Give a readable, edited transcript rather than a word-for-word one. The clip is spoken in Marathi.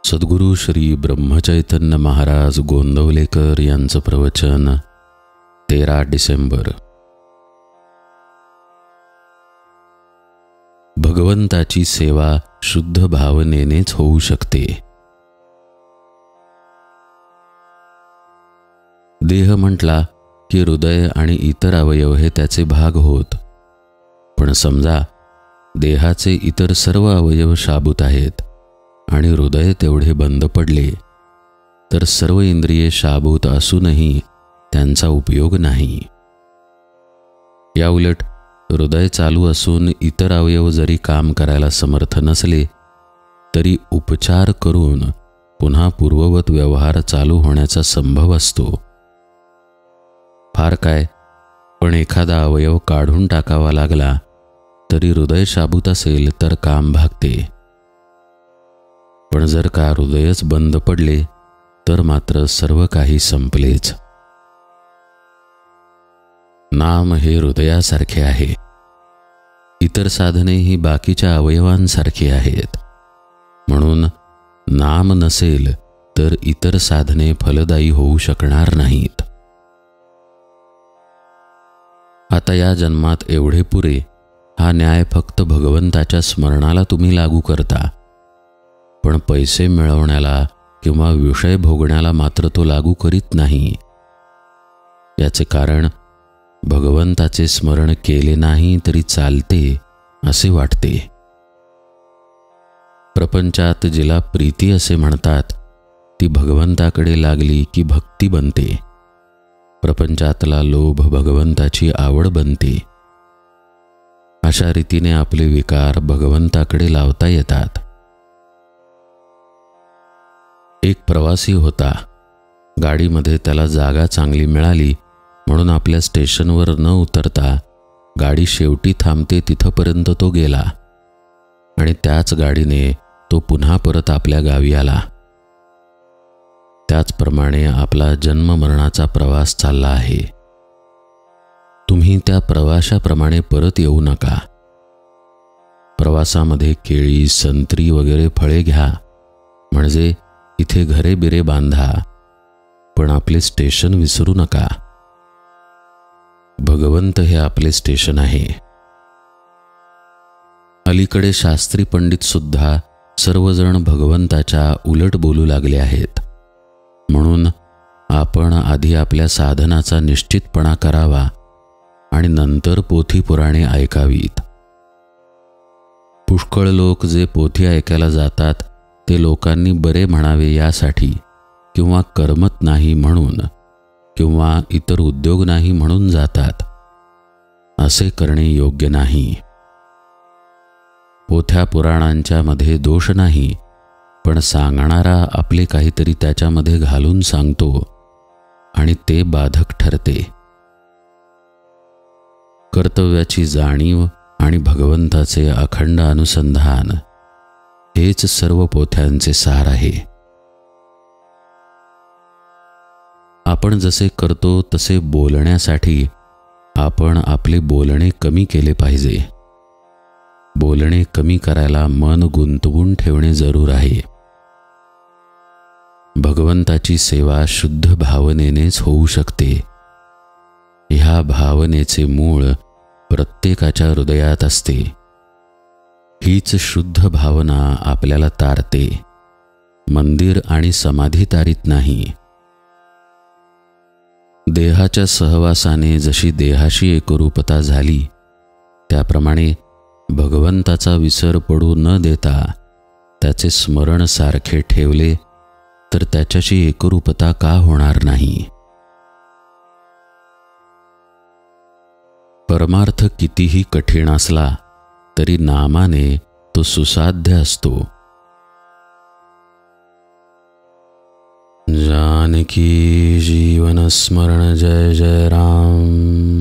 सद्गुरू श्री ब्रह्मचैतन्य महाराज गोंदवलेकर यांचं प्रवचन 13 डिसेंबर। भगवंताची सेवा शुद्ध भावनेनेच होऊ शकते। देह म्हटला की हृदय आणि इतर अवयव हे त्याचे भाग होत, पण समजा देहाचे इतर सर्व अवयव शाबूत आहेत आणि हृदय तेवढे बंद पडले, तर सर्व इंद्रिये शाबूत असूनही त्यांचा उपयोग नाही। याउलट हृदय चालू असून इतर अवयव जरी काम करायला समर्थ नसले तरी उपचार करून पुन्हा पूर्ववत व्यवहार चालू होण्याचा संभव असतो। फार काय, पण एखादा अवयव काढून टाकावा लागला तरी हृदय शाबूत असेल तर काम भागते, पण जर का हृदयच बंद पडले तर मात्र सर्व काही संपलेच। नाम हे हृदयासारखे आहे, इतर साधने ही बाकीच्या अवयवांसारखी आहेत, म्हणून नाम नसेल तर इतर साधने फलदायी होऊ शकणार नाहीत। आता या जन्मात एवढे पुरे हा न्याय फक्त भगवंताच्या स्मरणाला तुम्ही लागू करता, पण पैसे मिळवण्याला किंवा विषय भोगण्याला मात्र तो लागू करीत नाही। याचे कारण भगवंताचे स्मरण केले नाही तरी चालते असे वाटते। प्रपंचात जिला प्रीती असे म्हणतात ती भगवंताकडे लागली की भक्ती बनते, प्रपंचातला लोभ भगवंताची आवड बनते। अशा रीतीने आपले विकार भगवंताकडे लावता येतात। एक प्रवासी होता, गाडीमध्ये त्याला जागा चांगली मिळाली म्हणून आपल्या स्टेशनवर न उतरता गाडी शेवटी थांबते तिथपर्यंत तो गेला आणि त्याच गाडीने तो पुन्हा परत आपल्या गावी आला। त्याचप्रमाणे आपला जन्म मरणाचा प्रवास चालला आहे। तुम्ही त्या प्रवासाप्रमाणे परत येऊ नका। प्रवासामध्ये केळी, संत्री वगैरे फळे घ्या, म्हणजे इथे घरे बिरे बांधा, पण आपले स्टेशन विसरू नका। भगवंत हे आपले स्टेशन आहे। अलीकडे शास्त्री पंडित सुद्धा सर्वजण भगवंताच्या उलट बोलू लागले आहेत, म्हणून आपण आधी आपल्या साधनाचा निश्चितपणा करावा आणि नंतर पोथी पुराणे ऐकावीत। पुष्कळ लोक जे पोथी ऐकायला जातात ते लोकांनी बरे म्हणावे यासाठी, किंवा करमत नाही म्हणून, किंवा इतर उद्योग नाही म्हणून जातात। असे करणे योग्य नाही। पोथ्या पुराणांच्या मध्ये दोष नाही, पण सांगणारा आपले काहीतरी त्याच्यामध्ये घालून सांगतो आणि ते बाधक ठरते। कर्तव्याची जाणीव आणि भगवंताचे अखंड अनुसंधान हेच सर्व पोथ्यांचे सार आहे। आपण जसे करतो तसे बोलण्यासाठी आपण आपले बोलणे कमी केले पाहिजे। बोलणे कमी करायला मन गुंतवून ठेवणे जरूर आहे। भगवंताची सेवा शुद्ध भावनेनेच होऊ शकते। ह्या भावनेचे मूळ प्रत्येकाच्या हृदयात असते। हीच शुद्ध भावना आपल्याला तारते, मंदिर आणि समाधी तारीत नाही। देहाच्या सहवासाने जशी देहाशी एकरूपता झाली, त्याप्रमाणे भगवंताचा विसर पडू न देता त्याचे स्मरण सारखे ठेवले तर त्याच्याशी एकरूपता का होणार नाही। परमार्थ कितीही कठीण असला तरी नामाने तो सुसाध्य असतो। जानकी जीवन स्मरण जय जय राम।